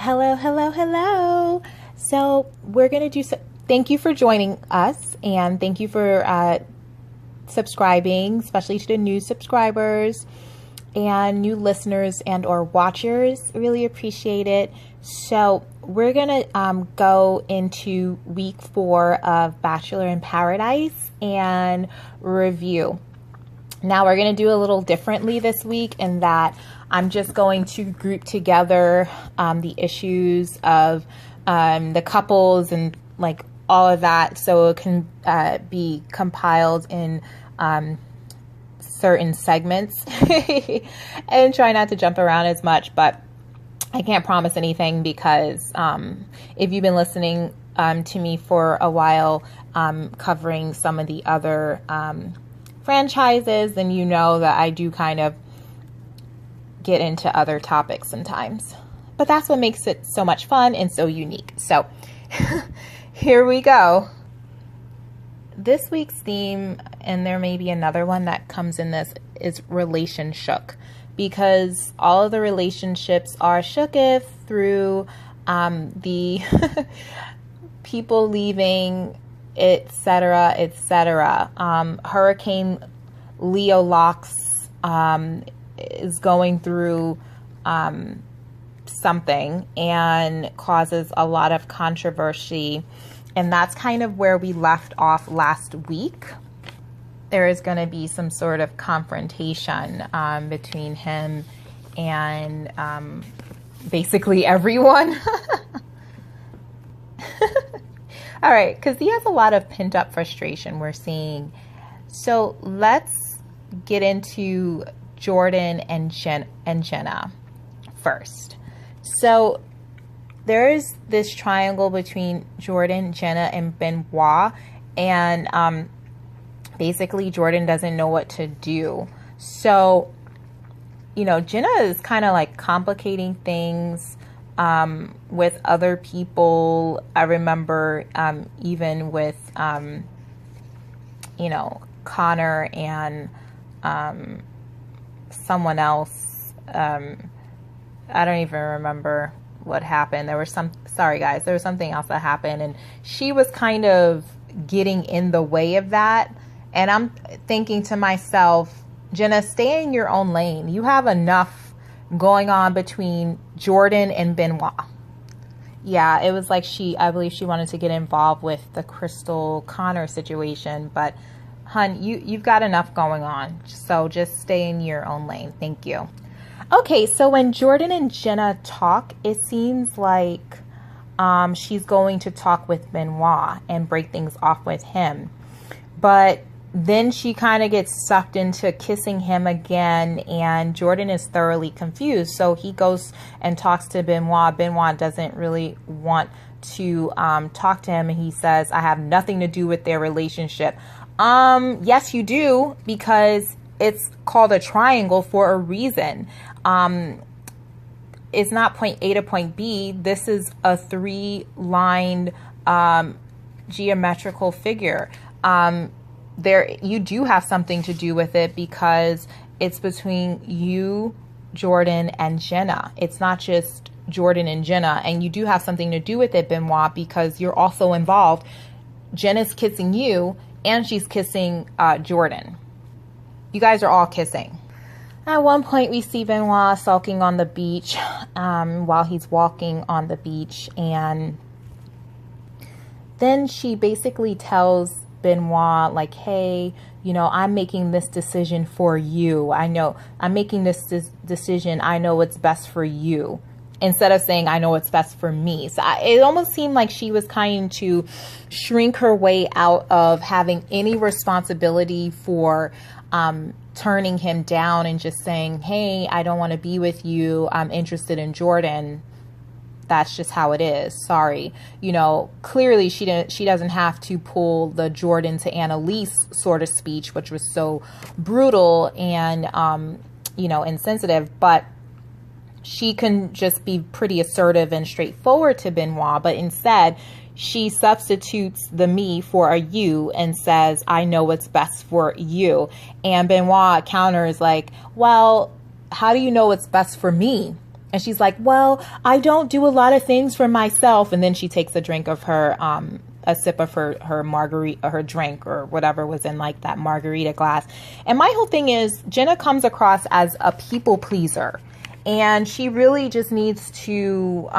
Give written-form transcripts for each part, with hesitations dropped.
Hello, hello, hello. So we're going to do so. Thank you for joining us, and thank you for subscribing, especially to the new subscribers and new listeners and or watchers. Really appreciate it. So we're going to go into week 4 of Bachelor in Paradise and review. Now we're going to do a little differently this week in that I'm just going to group together the issues of the couples and like all of that, so it can be compiled in certain segments and try not to jump around as much. But I can't promise anything because if you've been listening to me for a while covering some of the other franchises, then you know that I do kind of get into other topics sometimes. But that's what makes it so much fun and so unique. So here we go. This week's theme, and there may be another one that comes in this, is relationship, because all of the relationships are shooketh through the people leaving, etc., etc. Hurricane LeoLocks is going through something and causes a lot of controversy, and that's kind of where we left off last week. There is going to be some sort of confrontation between him and basically everyone. All right, because he has a lot of pent-up frustration we're seeing. So let's get into Jordan and Jenna first. So there is this triangle between Jordan, Jenna, and Benoit, and basically Jordan doesn't know what to do. So, you know, Jenna is kind of like complicating things with other people. I remember even with, you know, Connor and someone else. I don't even remember what happened. There was sorry guys, there was something else that happened, and she was kind of getting in the way of that. And I'm thinking to myself, Jenna, stay in your own lane. You have enough going on between Jordan and Benoit. Yeah, it was like I believe she wanted to get involved with the Krystal Connor situation, but hun, you've got enough going on. So just stay in your own lane. Thank you. Okay, so when Jordan and Jenna talk, it seems like she's going to talk with Benoit and break things off with him. But then she kind of gets sucked into kissing him again, and Jordan is thoroughly confused. So he goes and talks to Benoit. Benoit doesn't really want to talk to him, and he says, I have nothing to do with their relationship. Yes, you do, because it's called a triangle for a reason. It's not point A to point B. This is a 3-lined geometrical figure. You do have something to do with it because it's between you, Jordan, and Jenna. It's not just Jordan and Jenna, and you do have something to do with it, Benoit, because you're also involved. Jenna's kissing you, and she's kissing Jordan. You guys are all kissing. At one point, we see Benoit sulking on the beach while he's walking on the beach. And then she basically tells Benoit, like, hey, you know, I'm making this decision for you. I know I'm making this decision. I know what's best for you. Instead of saying, I know what's best for me. So it almost seemed like she was trying to shrink her way out of having any responsibility for turning him down and just saying, hey, I don't want to be with you. I'm interested in Jordan. That's just how it is. Sorry. You know, clearly she doesn't have to pull the Jordan to Annalise sort of speech, which was so brutal and, you know, insensitive. But she can just be pretty assertive and straightforward to Benoit. But instead, she substitutes the me for a you and says, I know what's best for you. And Benoit counters like, well, how do you know what's best for me? And she's like, well, I don't do a lot of things for myself. And then she takes a drink of her, a sip of her margarita, her drink or whatever was in like that margarita glass. And my whole thing is Jenna comes across as a people pleaser, and she really just needs to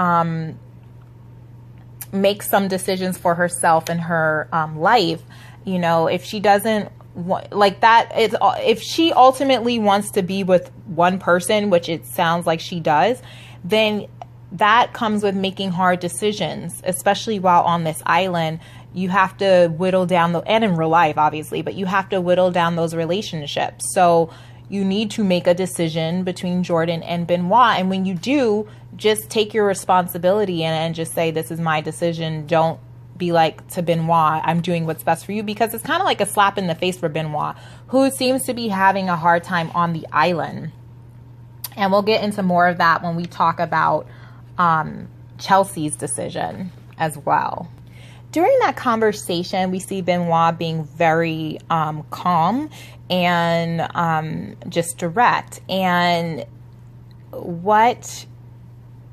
make some decisions for herself in her life. You know, if she doesn't like that, if she ultimately wants to be with one person, which it sounds like she does, then that comes with making hard decisions, especially while on this island. You have to whittle down and in real life, obviously, but you have to whittle down those relationships. So you need to make a decision between Jordan and Benoit. And when you do, just take your responsibility and just say, this is my decision. Don't be like to Benoit, I'm doing what's best for you, because it's kind of like a slap in the face for Benoit, who seems to be having a hard time on the island. And we'll get into more of that when we talk about Chelsea's decision as well. During that conversation, we see Benoit being very calm and just direct. And what's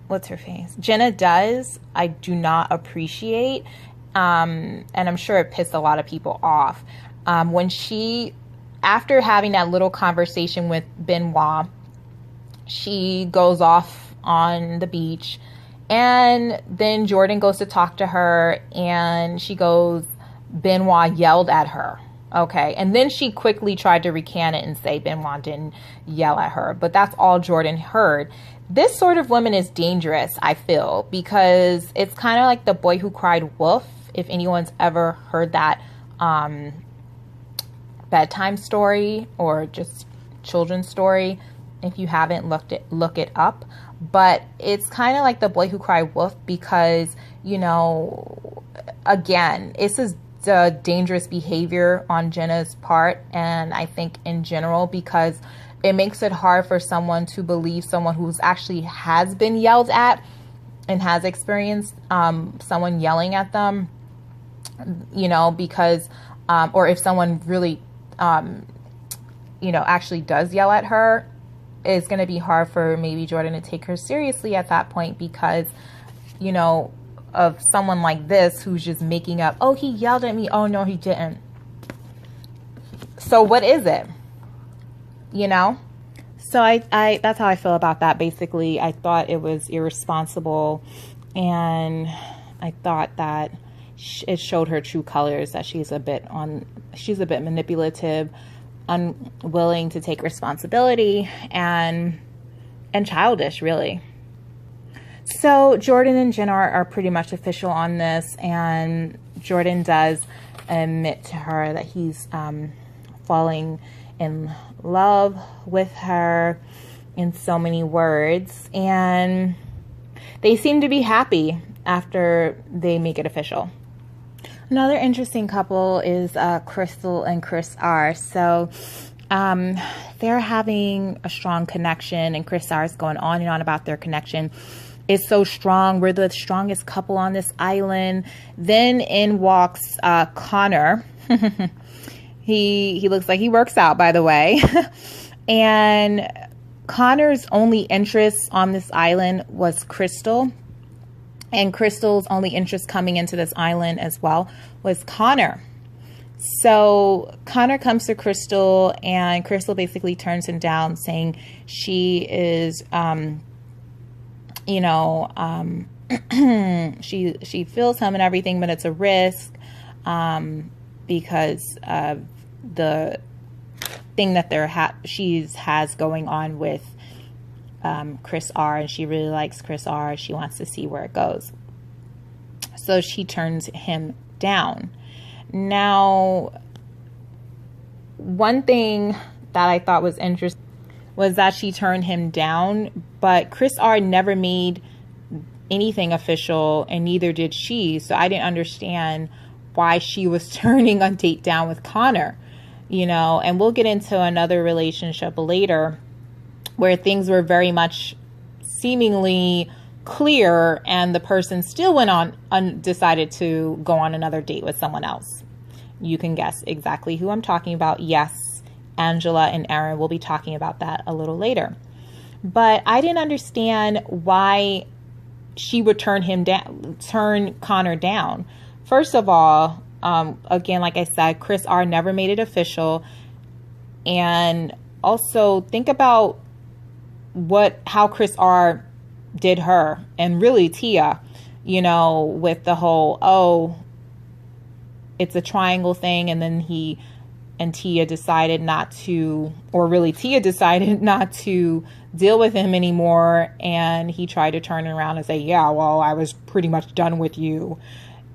her face? Jenna does, I do not appreciate. And I'm sure it pissed a lot of people off. When she, after having that little conversation with Benoit, she goes off on the beach, and then Jordan goes to talk to her, and she goes, Benoit yelled at her. Okay. And then she quickly tried to recant it and say Benoit didn't yell at her, but that's all Jordan heard. This sort of woman is dangerous, I feel, because it's kind of like the boy who cried wolf. If anyone's ever heard that bedtime story or just children's story, if you haven't look it up. But it's kind of like the boy who cried wolf, because, you know, again, this is the dangerous behavior on Jenna's part, and I think in general, because it makes it hard for someone to believe someone who's actually has been yelled at and has experienced someone yelling at them, you know, because or if someone really you know, actually does yell at her, it's going to be hard for maybe Jordan to take her seriously at that point, because, you know, of someone like this who's just making up, oh, he yelled at me, oh no, he didn't. So what is it? You know? So I that's how I feel about that. Basically, I thought it was irresponsible, and I thought that it showed her true colors, that she's a bit manipulative, unwilling to take responsibility, and childish, really. So Jordan and Jenna are pretty much official on this, and Jordan does admit to her that he's falling in love with her in so many words, and they seem to be happy after they make it official. Another interesting couple is Krystal and Chris R. So they're having a strong connection, and Chris R is going on and on about their connection. It's so strong. We're the strongest couple on this island. Then in walks Connor. He looks like he works out, by the way. And Connor's only interest on this island was Krystal. And Krystal's only interest coming into this island as well was Connor. So Connor comes to Krystal, and Krystal basically turns him down, saying she is, you know, she feels him and everything, but it's a risk because of the thing that she has going on with Chris R, and she really likes Chris R. She wants to see where it goes. So she turns him down. Now, one thing that I thought was interesting was that she turned him down, but Chris R never made anything official, and neither did she. So I didn't understand why she was turning a date down with Connor, you know. And we'll get into another relationship later where things were very much seemingly clear, and the person still went on decided to go on another date with someone else. You can guess exactly who I'm talking about. Yes, Angela and Erin will be talking about that a little later. but I didn't understand why she would turn Connor down. First of all, again, like I said, Chris R never made it official. And also think about how Chris R did her, and really Tia, you know, with the whole, oh, it's a triangle thing. And then Tia decided not to, or really Tia decided not to deal with him anymore. And he tried to turn around and say, yeah, well, I was pretty much done with you.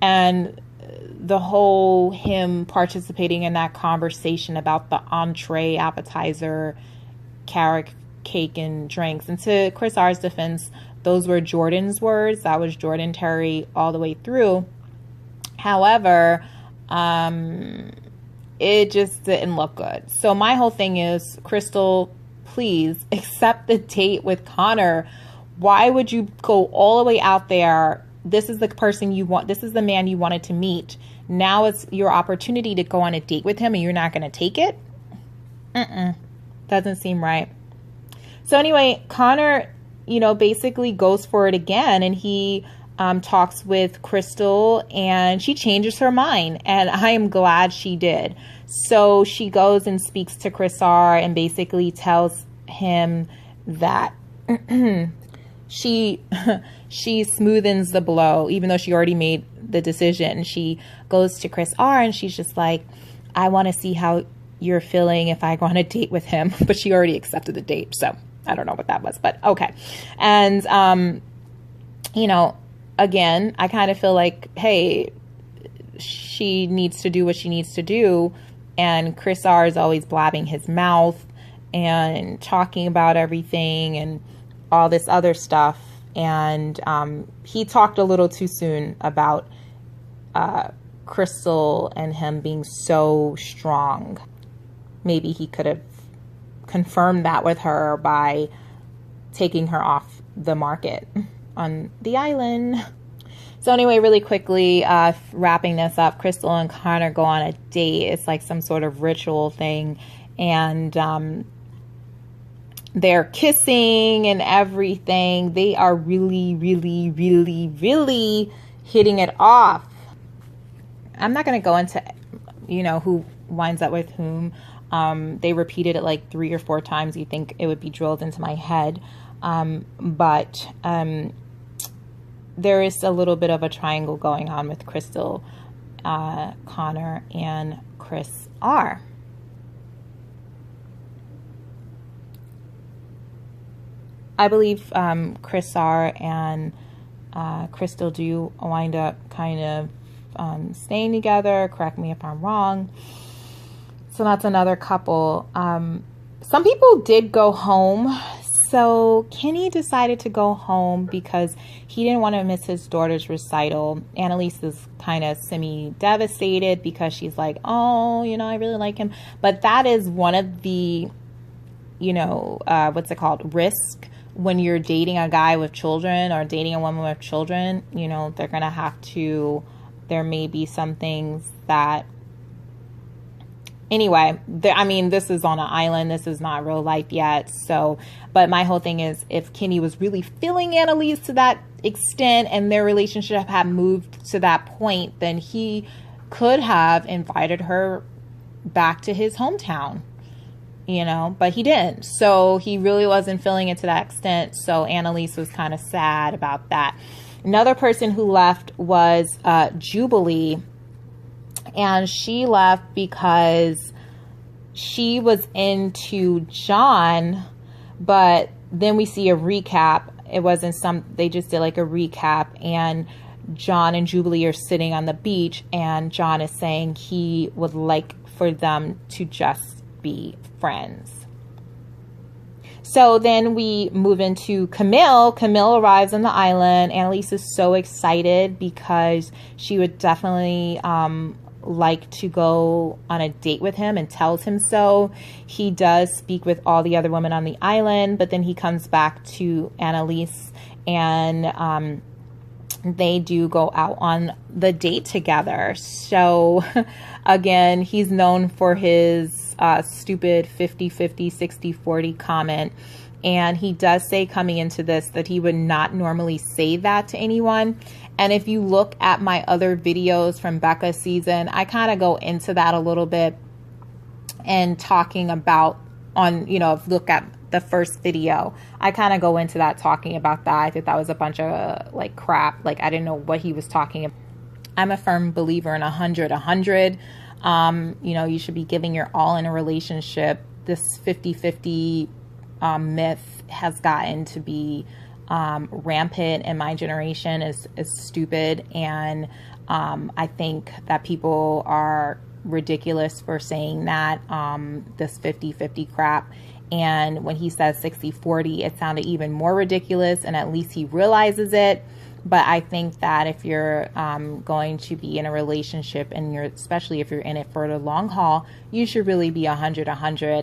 And the whole him participating in that conversation about the entree, appetizer, carrot cake, and drinks. And to Chris R's defense, those were Jordan's words. That was Jordan Terry all the way through. However, it just didn't look good. So my whole thing is, Krystal, please accept the date with Connor. Why would you go all the way out there? This is the person you want. This is the man you wanted to meet. Now it's your opportunity to go on a date with him and you're not going to take it? Doesn't seem right. So anyway, Connor, you know, basically goes for it again, and he talks with Krystal, and she changes her mind, and I am glad she did. So she goes and speaks to Chris R and basically tells him that she smoothens the blow, even though she already made the decision. She goes to Chris R and she's just like, I want to see how you're feeling if I go on a date with him. But she already accepted the date, so I don't know what that was, but okay. And you know, again, I kind of feel like, hey, she needs to do what she needs to do, and Chris R is always blabbing his mouth and talking about everything and all this other stuff. And he talked a little too soon about Krystal and him being so strong. Maybe he could have confirmed that with her by taking her off the market on the island. So anyway, really quickly, wrapping this up, Krystal and Connor go on a date. It's like some sort of ritual thing. And they're kissing and everything. They are really, really, really, really hitting it off. I'm not going to go into, you know, who winds up with whom. They repeated it like 3 or 4 times. You think it would be drilled into my head. But there is a little bit of a triangle going on with Krystal, Connor, and Chris R. I believe Chris R and Krystal do wind up kind of staying together. Correct me if I'm wrong. So that's another couple. Some people did go home. So Kenny decided to go home because he didn't want to miss his daughter's recital. Annalise is kind of semi-devastated because she's like, oh, you know, I really like him. But that is one of the, you know, what's it called? Risk when you're dating a guy with children or dating a woman with children. You know, they're going to have to, there may be some things that, anyway, I mean, this is on an island. This is not real life yet. So, but my whole thing is, if Kenny was really feeling Annalise to that extent and their relationship had moved to that point, then he could have invited her back to his hometown, you know, but he didn't. So he really wasn't feeling it to that extent. So Annalise was kind of sad about that. Another person who left was Jubilee. And she left because she was into John, but then we see a recap. It wasn't they just did like a recap, and John and Jubilee are sitting on the beach, and John is saying he would like for them to just be friends. So then we move into Kamil. Kamil arrives on the island. Annalise is so excited because she would definitely like to go on a date with him and tells him so. He does speak with all the other women on the island, but then he comes back to Annalise, and they do go out on the date together. So again, he's known for his stupid 50-50, 60-40 comment. And he does say coming into this that he would not normally say that to anyone. And if you look at my other videos from Becca's season, I kind of go into that a little bit and talking about look at the first video, I kind of go into that talking about that. I think that was a bunch of like crap. Like I didn't know what he was talking about. I'm a firm believer in 100. You should be giving your all in a relationship. This 50-50 myth has gotten to be rampant in my generation. Is stupid, and I think that people are ridiculous for saying that, this 50-50 crap. And when he says 60-40, it sounded even more ridiculous, and at least he realizes it. But I think that if you're going to be in a relationship, and especially if you're in it for the long haul, you should really be 100.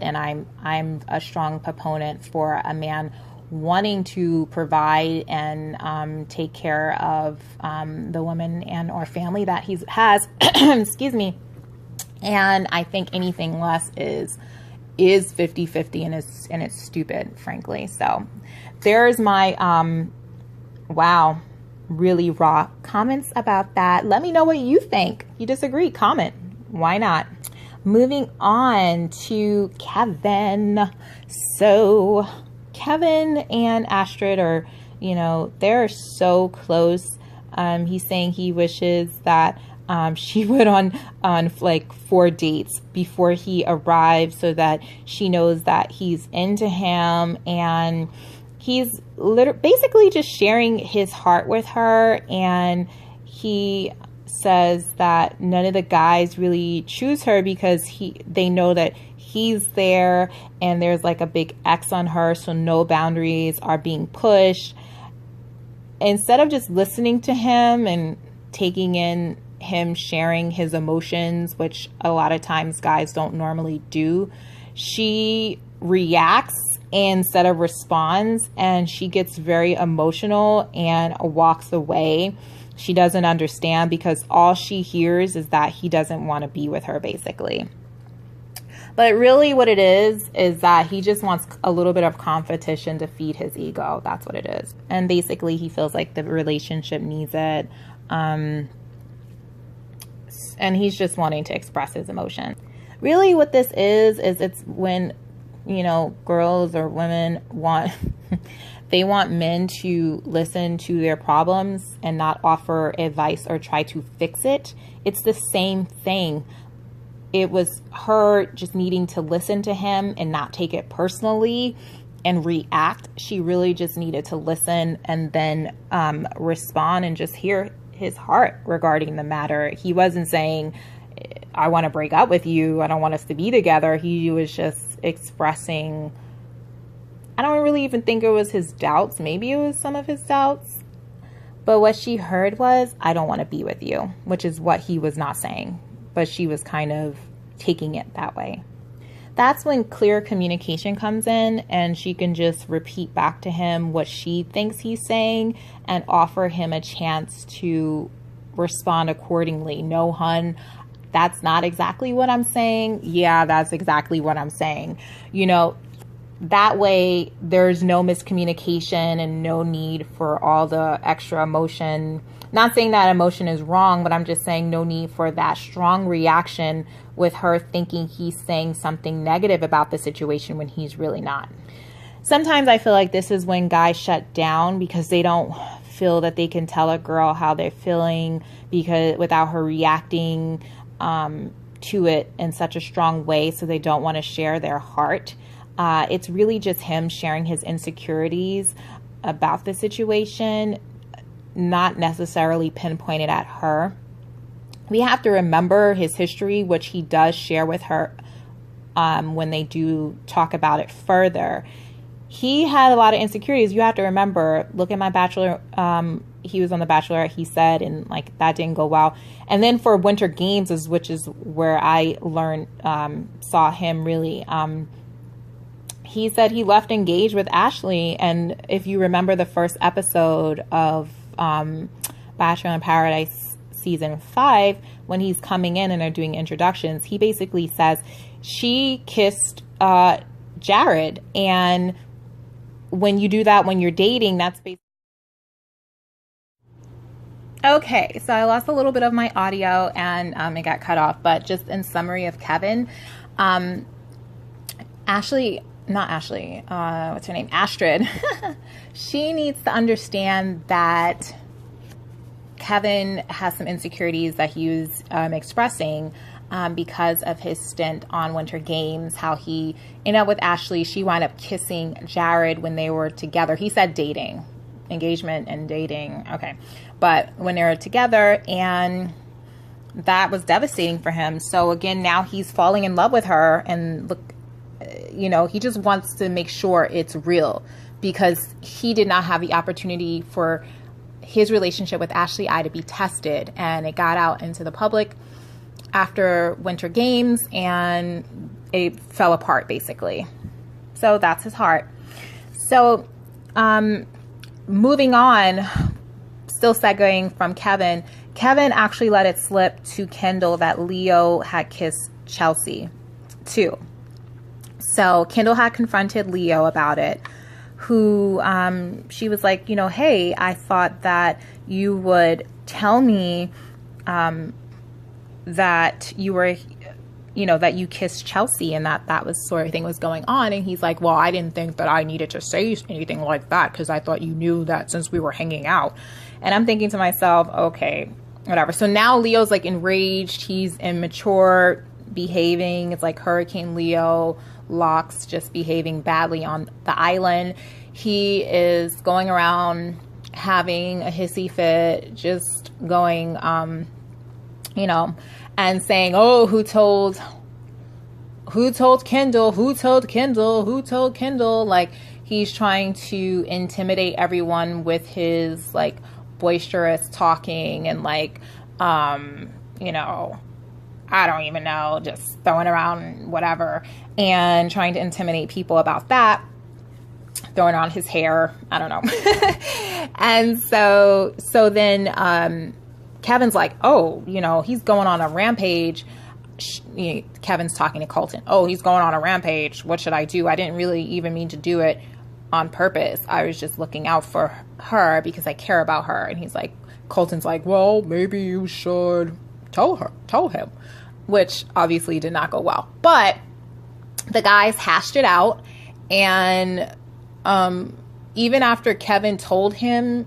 And I'm a strong proponent for a man wanting to provide and take care of the woman and or family that he has. Excuse me. And I think anything less is 50-50 and it's stupid, frankly. So there's my wow, really raw comments about that. Let me know what you think. If you disagree, comment. Why not? Moving on to Kevin. So Kevin and Astrid are, they're so close. He's saying he wishes that she went on like 4 dates before he arrived so that she knows that he's into him, and he's basically just sharing his heart with her. And he says that none of the guys really choose her because they know that he's there and there's like a big X on her, so no boundaries are being pushed. Instead of just listening to him and taking in him sharing his emotions, which a lot of times guys don't normally do, she reacts instead of responds, and she gets very emotional and walks away. She doesn't understand because all she hears is that he doesn't want to be with her, basically. But really what it is that he just wants a little bit of competition to feed his ego. That's what it is. And basically he feels like the relationship needs it. And he's just wanting to express his emotions. Really what this is it's when, girls or women they want men to listen to their problems and not offer advice or try to fix it. It's the same thing. It was her just needing to listen to him and not take it personally and react. She really just needed to listen and then respond and just hear his heart regarding the matter. He wasn't saying, I want to break up with you, I don't want us to be together. He was just expressing, I don't really even think it was his doubts. Maybe it was some of his doubts. But what she heard was, I don't want to be with you, which is what he was not saying. But she was kind of taking it that way. That's when clear communication comes in, and she can just repeat back to him what she thinks he's saying and offer him a chance to respond accordingly. No, hun, that's not exactly what I'm saying. Yeah, that's exactly what I'm saying. That way there's no miscommunication and no need for all the extra emotion. Not saying that emotion is wrong, but I'm just saying no need for that strong reaction with her thinking he's saying something negative about the situation when he's really not. Sometimes I feel like this is when guys shut down because they don't feel that they can tell a girl how they're feeling because without her reacting to it in such a strong way, so they don't want to share their heart. It's really just him sharing his insecurities about the situation, not necessarily pinpointed at her. We have to remember his history, which he does share with her when they do talk about it further. He had a lot of insecurities. You have to remember, look at my Bachelor. He was on The Bachelor, he said, and like that didn't go well. And then for Winter Games, which is where I saw him really. He said he left engaged with Ashley. And if you remember the first episode of Bachelor in Paradise season 5, when he's coming in and they're doing introductions, he basically says she kissed Jared, and when you do that when you're dating, that's basically... Okay, so I lost a little bit of my audio and it got cut off, but just in summary of Kevin, Astrid, she needs to understand that Kevin has some insecurities that he was expressing because of his stint on Winter Games, how he ended up with Ashley. She wound up kissing Jared when they were together. He said dating, engagement and dating. Okay. But when they were together, and that was devastating for him. So again, now he's falling in love with her, and look, you know, he just wants to make sure it's real, because he did not have the opportunity for his relationship with Ashley I to be tested, and it got out into the public after Winter Games and it fell apart basically. So that's his heart. So moving on, still segueing from Kevin actually let it slip to Kendall that Leo had kissed Chelsea too. So Kendall had confronted Leo about it, who she was like, you know, hey, I thought that you would tell me that you were, you know, that you kissed Chelsea and that was sort of thing was going on. And he's like, well, I didn't think that I needed to say anything like that, because I thought you knew that since we were hanging out. And I'm thinking to myself, okay, whatever. So now Leo's like enraged. He's immature behaving. It's like Hurricane LeoLocks just behaving badly on the island. He is going around having a hissy fit, just going, you know, and saying, oh, who told Kendall, who told Kendall? Like, he's trying to intimidate everyone with his like boisterous talking and like, you know, I don't even know, just throwing around whatever and trying to intimidate people about that, throwing on his hair. I don't know. And so then, Kevin's like, oh, you know, he's going on a rampage. Kevin's talking to Colton. Oh, he's going on a rampage. What should I do? I didn't really even mean to do it on purpose. I was just looking out for her because I care about her. And he's like, Colton's like, well, maybe you should tell him, which obviously did not go well. But the guys hashed it out. And even after Kevin told him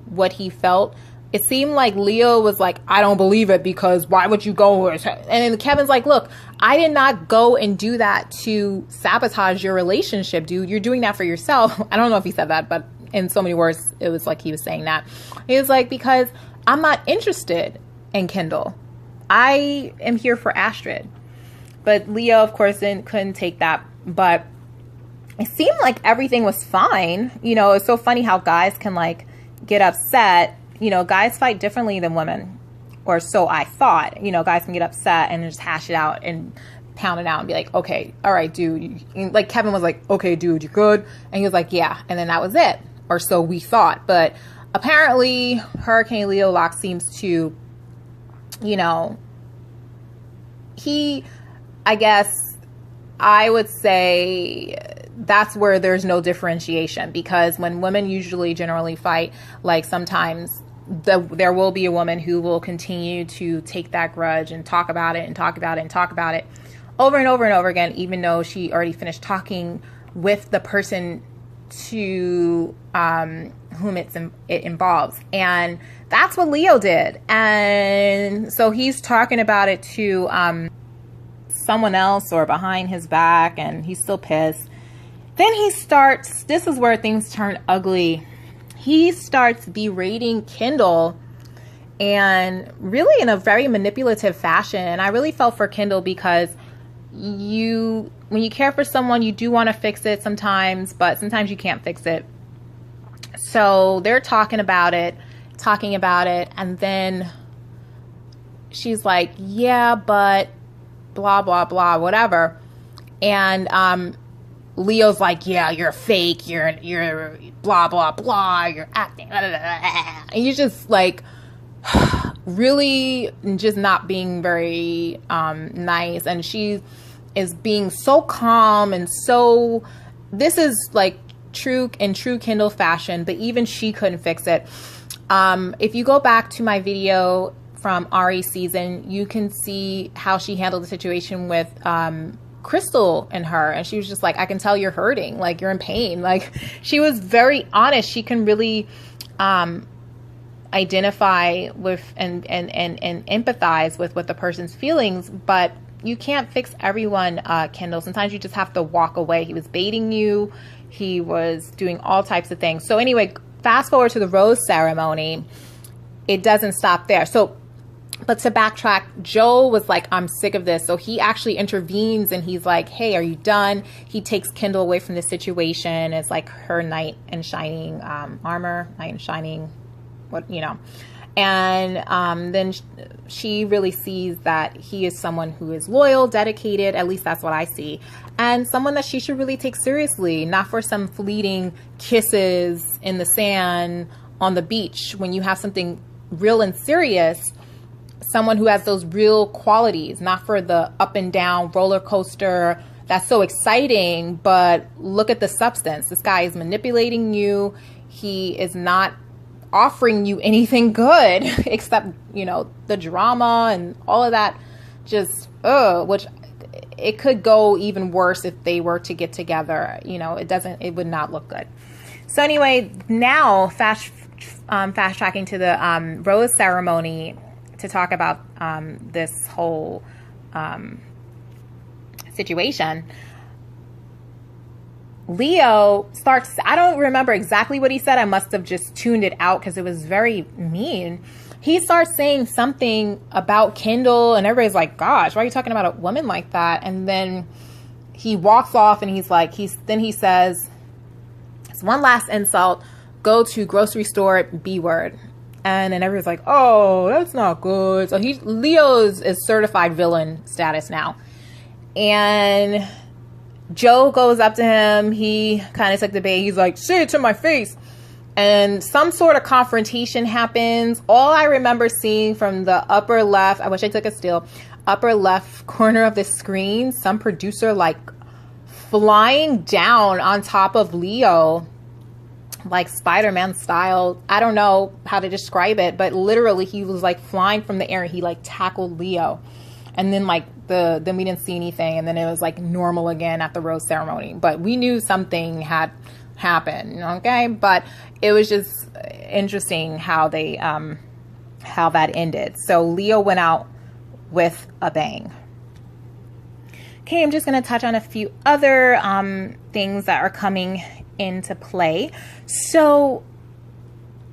what he felt, it seemed like Leo was like, I don't believe it, because why would you go? And then Kevin's like, look, I did not go and do that to sabotage your relationship, dude. You're doing that for yourself. I don't know if he said that, but in so many words, it was like he was saying that. He was like, because I'm not interested in Kendall. I am here for Astrid. But Leo, of course, couldn't take that. But it seemed like everything was fine. You know, it's so funny how guys can like get upset. You know, guys fight differently than women, or so I thought. You know, guys can get upset and just hash it out and pound it out and be like, okay, all right, dude. Like Kevin was like, okay, dude, you good? And he was like, yeah. And then that was it. Or so we thought. But apparently Hurricane LeoLocks seems to, you know, I guess I would say that's where there's no differentiation, because when women usually generally fight, like sometimes there will be a woman who will continue to take that grudge and talk about it and talk about it and talk about it over and over and over again, even though she already finished talking with the person to whom it involves. And that's what Leo did. And so he's talking about it to someone else or behind his back, and he's still pissed. Then he starts, this is where things turn ugly. He starts berating Kendall, and really in a very manipulative fashion. And I really felt for Kendall, because when you care for someone, you do want to fix it sometimes, but sometimes you can't fix it. So they're talking about it, and then she's like, yeah, but blah, blah, blah, whatever. And Leo's like, yeah, you're fake, you're blah, blah, blah, you're acting, blah, blah, blah. And you're just like, really just not being very nice. And she is being so calm and so, this is like in true Kindle fashion, but even she couldn't fix it. If you go back to my video from Ari's season, you can see how she handled the situation with Krystal and her, and she was just like, I can tell you're hurting, like you're in pain. Like, she was very honest. She can really identify with and empathize with what the person's feelings, but you can't fix everyone, Kindle. Sometimes you just have to walk away. He was baiting you. He was doing all types of things. So anyway, fast forward to the rose ceremony. It doesn't stop there. So, but to backtrack, Joel was like, I'm sick of this. So he actually intervenes and he's like, hey, are you done? He takes Kindle away from the situation. It's like her knight in shining armor, knight in shining, and then she really sees that he is someone who is loyal, dedicated, at least that's what I see, and someone that she should really take seriously, not for some fleeting kisses in the sand on the beach. When you have something real and serious, someone who has those real qualities, not for the up and down roller coaster that's so exciting, but look at the substance. This guy is manipulating you. He is not offering you anything good except, the drama and all of that. Just, which it could go even worse if they were to get together. It would not look good. So anyway, now fast tracking to the rose ceremony to talk about this whole situation. Leo starts, I don't remember exactly what he said. I must have just tuned it out because it was very mean. He starts saying something about Kindle and everybody's like, gosh, why are you talking about a woman like that? And then he walks off and he's like, then he says, it's one last insult, go to grocery store, B word. And then everyone's like, oh, that's not good. So Leo's is certified villain status now. And Joe goes up to him. He kind of took the bait. He's like, say it to my face. And some sort of confrontation happens. All I remember seeing from the upper left, I wish I took a still, upper left corner of the screen, some producer like flying down on top of Leo, like Spider-Man style. I don't know how to describe it, but literally he was like flying from the air and he like tackled Leo. And then then we didn't see anything. And then it was like normal again at the rose ceremony, but we knew something had happened. Okay. But it was just interesting how how that ended. So Leo went out with a bang. Okay. I'm just going to touch on a few other things that are coming into play. So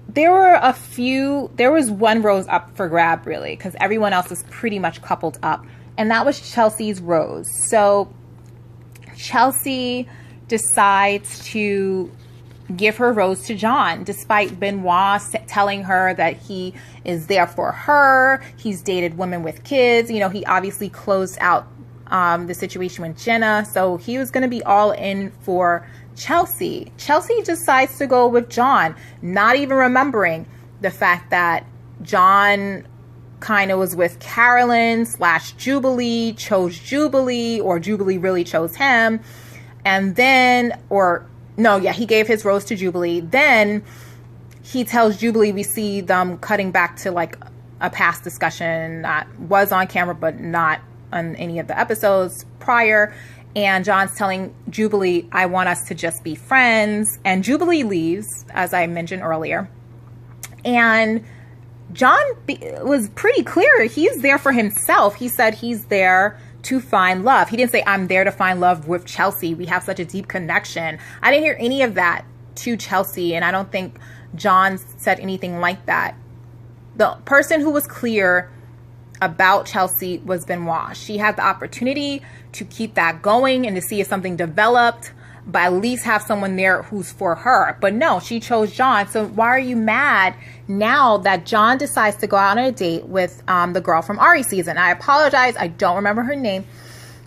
there was one rose up for grab, really, because everyone else is pretty much coupled up. And that was Chelsea's rose. So Chelsea decides to give her rose to John, despite Benoit telling her that he is there for her. He's dated women with kids. He obviously closed out the situation with Jenna. So he was going to be all in for Chelsea. Chelsea decides to go with John, not even remembering the fact that John kind of was with Carolyn / Jubilee, chose Jubilee, or Jubilee really chose him. And then, he gave his rose to Jubilee. Then he tells Jubilee, we see them cutting back to like a past discussion that was on camera, but not on any of the episodes prior. And John's telling Jubilee, I want us to just be friends. And Jubilee leaves, as I mentioned earlier. And John was pretty clear. He's there for himself. He said he's there to find love. He didn't say, I'm there to find love with Chelsea. We have such a deep connection. I didn't hear any of that to Chelsea. And I don't think John said anything like that. The person who was clear about Chelsea was Benoit. She had the opportunity to keep that going and to see if something developed, but at least have someone there who's for her. But no, she chose John. So why are you mad now that John decides to go out on a date with the girl from Ari's season? I apologize, I don't remember her name,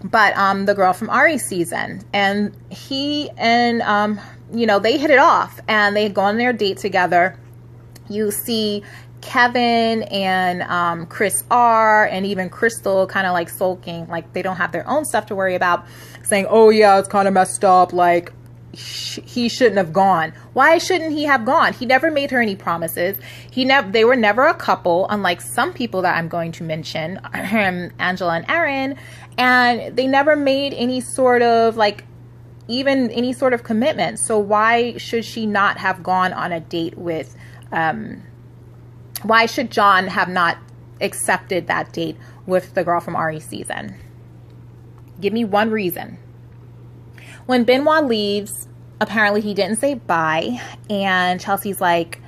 but the girl from Ari's season. And he and they hit it off and they go on their date together. You see Kevin and Chris R and even Krystal kind of like sulking, like they don't have their own stuff to worry about, saying, oh yeah, it's kind of messed up, like he shouldn't have gone. Why shouldn't he have gone? He never made her any promises. They were never a couple, unlike some people that I'm going to mention, Angela and Erin, and they never made any sort of like, even any sort of commitment. So why should she not have gone on a date with, why should John have not accepted that date with the girl from Ari's season? Give me one reason. When Benoit leaves, apparently he didn't say bye. And Chelsea's like,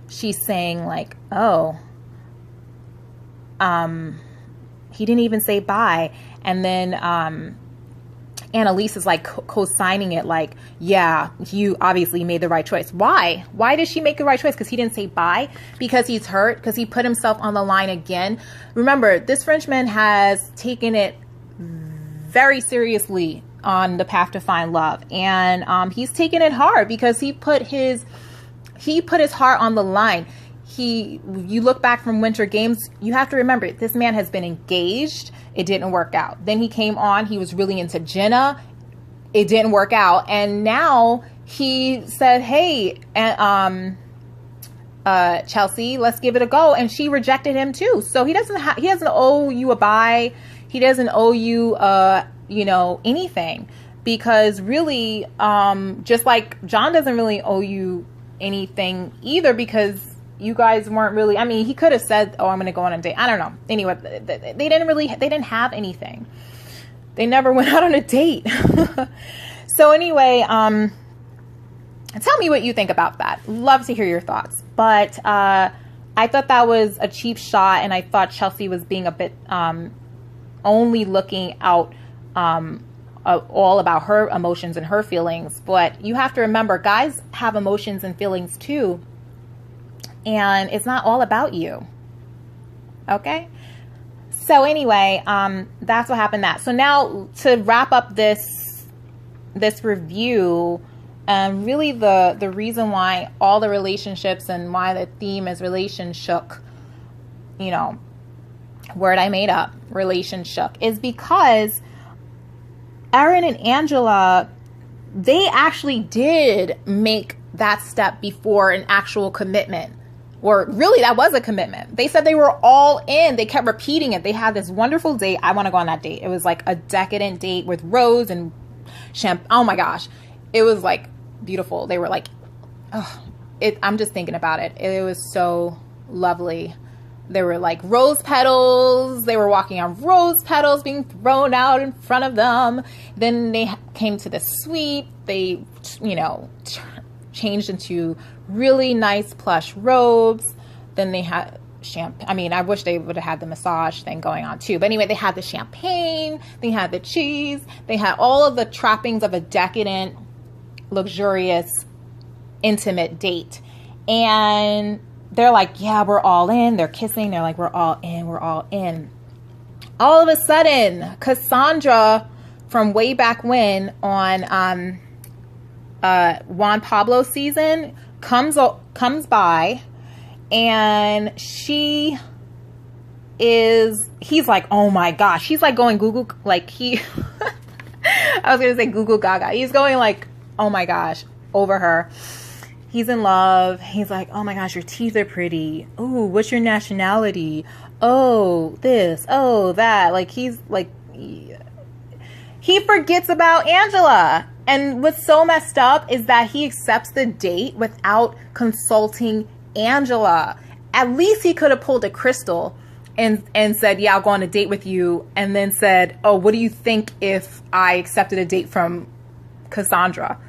she's saying like, oh, he didn't even say bye. And then Annalise is like co-signing it like, yeah, you obviously made the right choice. Why? Why did she make the right choice? Because he didn't say bye? Because he's hurt? Because he put himself on the line again? Remember, this Frenchman has taken it very seriously on the path to find love, and he's taken it hard because he put his heart on the line. You look back from Winter Games, you have to remember this man has been engaged. It didn't work out. Then he came on, he was really into Jenna. It didn't work out, and now he said, hey, Chelsea, let's give it a go, and she rejected him too. So he doesn't owe you a bye. He doesn't owe you anything, because really, just like John doesn't really owe you anything either, because you guys weren't really, I mean, he could have said, oh, I'm going to go on a date. I don't know. Anyway, they didn't have anything. They never went out on a date. So anyway, tell me what you think about that. Love to hear your thoughts. But I thought that was a cheap shot, and I thought Chelsea was being a bit only looking out all about her emotions and her feelings. But you have to remember, guys have emotions and feelings too, and it's not all about you. Okay, so anyway, that's what happened. So now to wrap up this review, really the reason why all the relationships and why the theme is relationship, word I made up, relationship, is because Erin and Angela, they actually did make that step before an actual commitment. Or really, that was a commitment. They said they were all in. They kept repeating it. They had this wonderful date. I want to go on that date. It was like a decadent date with rose and champagne. Oh my gosh. It was like beautiful. They were like, oh, I'm just thinking about it. It was so lovely. There were like rose petals. They were walking on rose petals being thrown out in front of them. Then they came to the suite. They, changed into really nice plush robes. Then they had champagne. I mean, I wish they would have had the massage thing going on too. But anyway, they had the champagne. They had the cheese. They had all of the trappings of a decadent, luxurious, intimate date. And they're like, yeah, we're all in. They're kissing. They're like, we're all in. We're all in. All of a sudden, Cassandra from way back when on Juan Pablo's season comes by, and he's like, oh my gosh. He's like going Google, like I was going to say Google Gaga. He's going like, oh my gosh, over her. He's in love. He's like, oh my gosh, your teeth are pretty. Oh, what's your nationality? Oh, this, oh, that. Like, he's like, he forgets about Angela. And what's so messed up is that he accepts the date without consulting Angela. At least he could have pulled a Krystal and said, yeah, I'll go on a date with you. And then said, oh, what do you think if I accepted a date from Cassandra?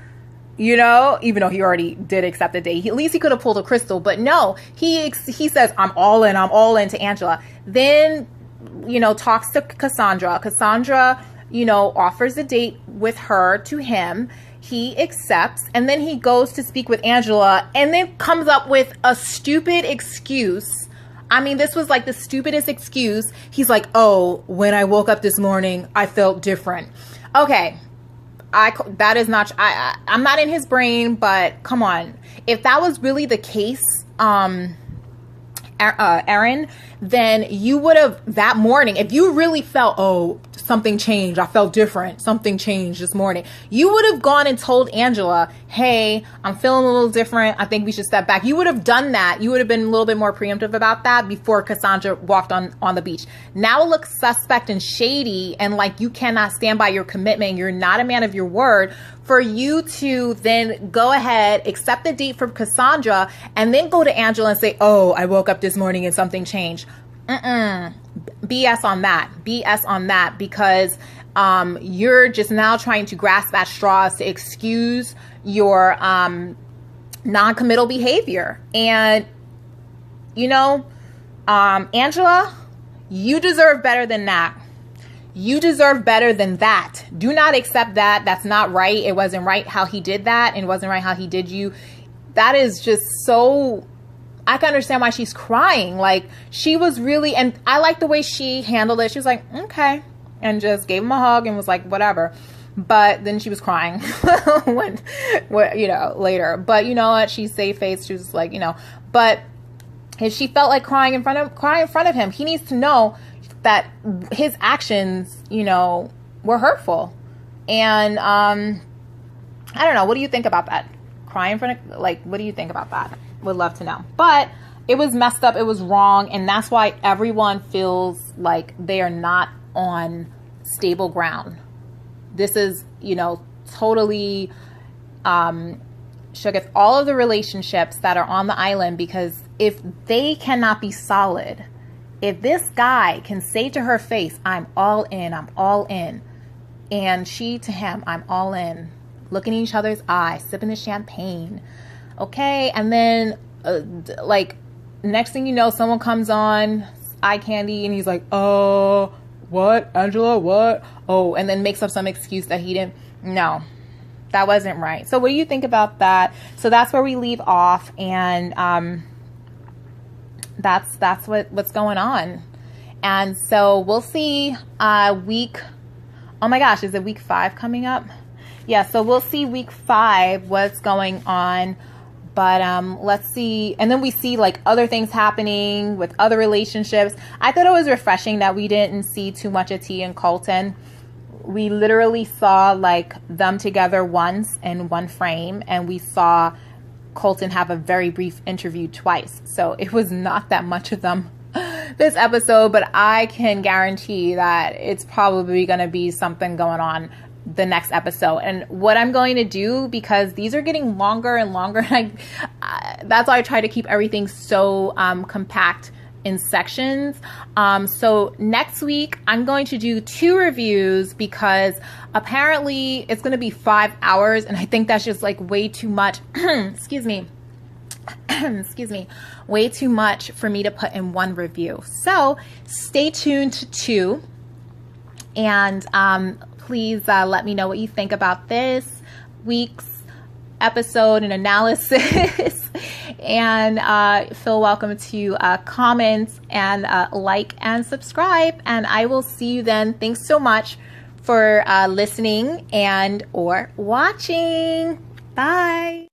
Even though he already did accept the date. At least he could have pulled a Krystal. But no, he says, I'm all in to Angela. Then, talks to Cassandra. Cassandra, offers a date with her to him. He accepts, and then he goes to speak with Angela, and then comes up with a stupid excuse. I mean, this was like the stupidest excuse. He's like, oh, when I woke up this morning, I felt different. Okay. That is not, I'm not in his brain, but come on. If that was really the case, Erin, then you would have that morning, if you really felt, oh, something changed. I felt different. Something changed this morning. You would have gone and told Angela, hey, I'm feeling a little different. I think we should step back. You would have done that. You would have been a little bit more preemptive about that before Cassandra walked on the beach. Now it looks suspect and shady and like you cannot stand by your commitment. You're not a man of your word for you to then go ahead, accept the date from Cassandra, and then go to Angela and say, oh, I woke up this morning and something changed. BS on that. BS on that, because you're just now trying to grasp at straws to excuse your non-committal behavior. And, you know, Angela, you deserve better than that. You deserve better than that. Do not accept that. That's not right. It wasn't right how he did that, and it wasn't right how he did you. That is just so... I can understand why she's crying. Like, she was really, and I like the way she handled it. She was like, okay, and just gave him a hug and was like, whatever. But then she was crying when, you know, later. But you know what? She saved face. She was like, you know, but if she felt like crying in front of him, he needs to know that his actions, you know, were hurtful. And I don't know. What do you think about that? Crying in front of, like, what do you think about that? Would love to know. But it was messed up. It was wrong. And that's why everyone feels like they are not on stable ground. This is, you know, totally shooketh all of the relationships that are on the island, because if they cannot be solid, if this guy can say to her face, I'm all in, and she to him, I'm all in, looking in each other's eyes, sipping the champagne, okay, and then like next thing you know, someone comes on eye candy and he's like, oh, what, Angela, what? Oh, and then makes up some excuse that he didn't. No, that wasn't right. So what do you think about that? So that's where we leave off, and that's what's going on. And so we'll see week, oh my gosh, is it week 5 coming up? Yeah, so we'll see week 5 what's going on. But let's see. And then we see like other things happening with other relationships. I thought it was refreshing that we didn't see too much of T and Colton. We literally saw like them together once in one frame, and we saw Colton have a very brief interview twice. So it was not that much of them this episode, but I can guarantee that it's probably going to be something going on the next episode. And what I'm going to do, because these are getting longer and longer, that's why I try to keep everything so compact in sections. So next week I'm going to do 2 reviews, because apparently it's going to be 5 hours, and I think that's just like way too much. Excuse me. Excuse me. Way too much for me to put in one review. So stay tuned to 2, and please let me know what you think about this week's episode and analysis. And feel welcome to comment and like and subscribe. And I will see you then. Thanks so much for listening and or watching. Bye.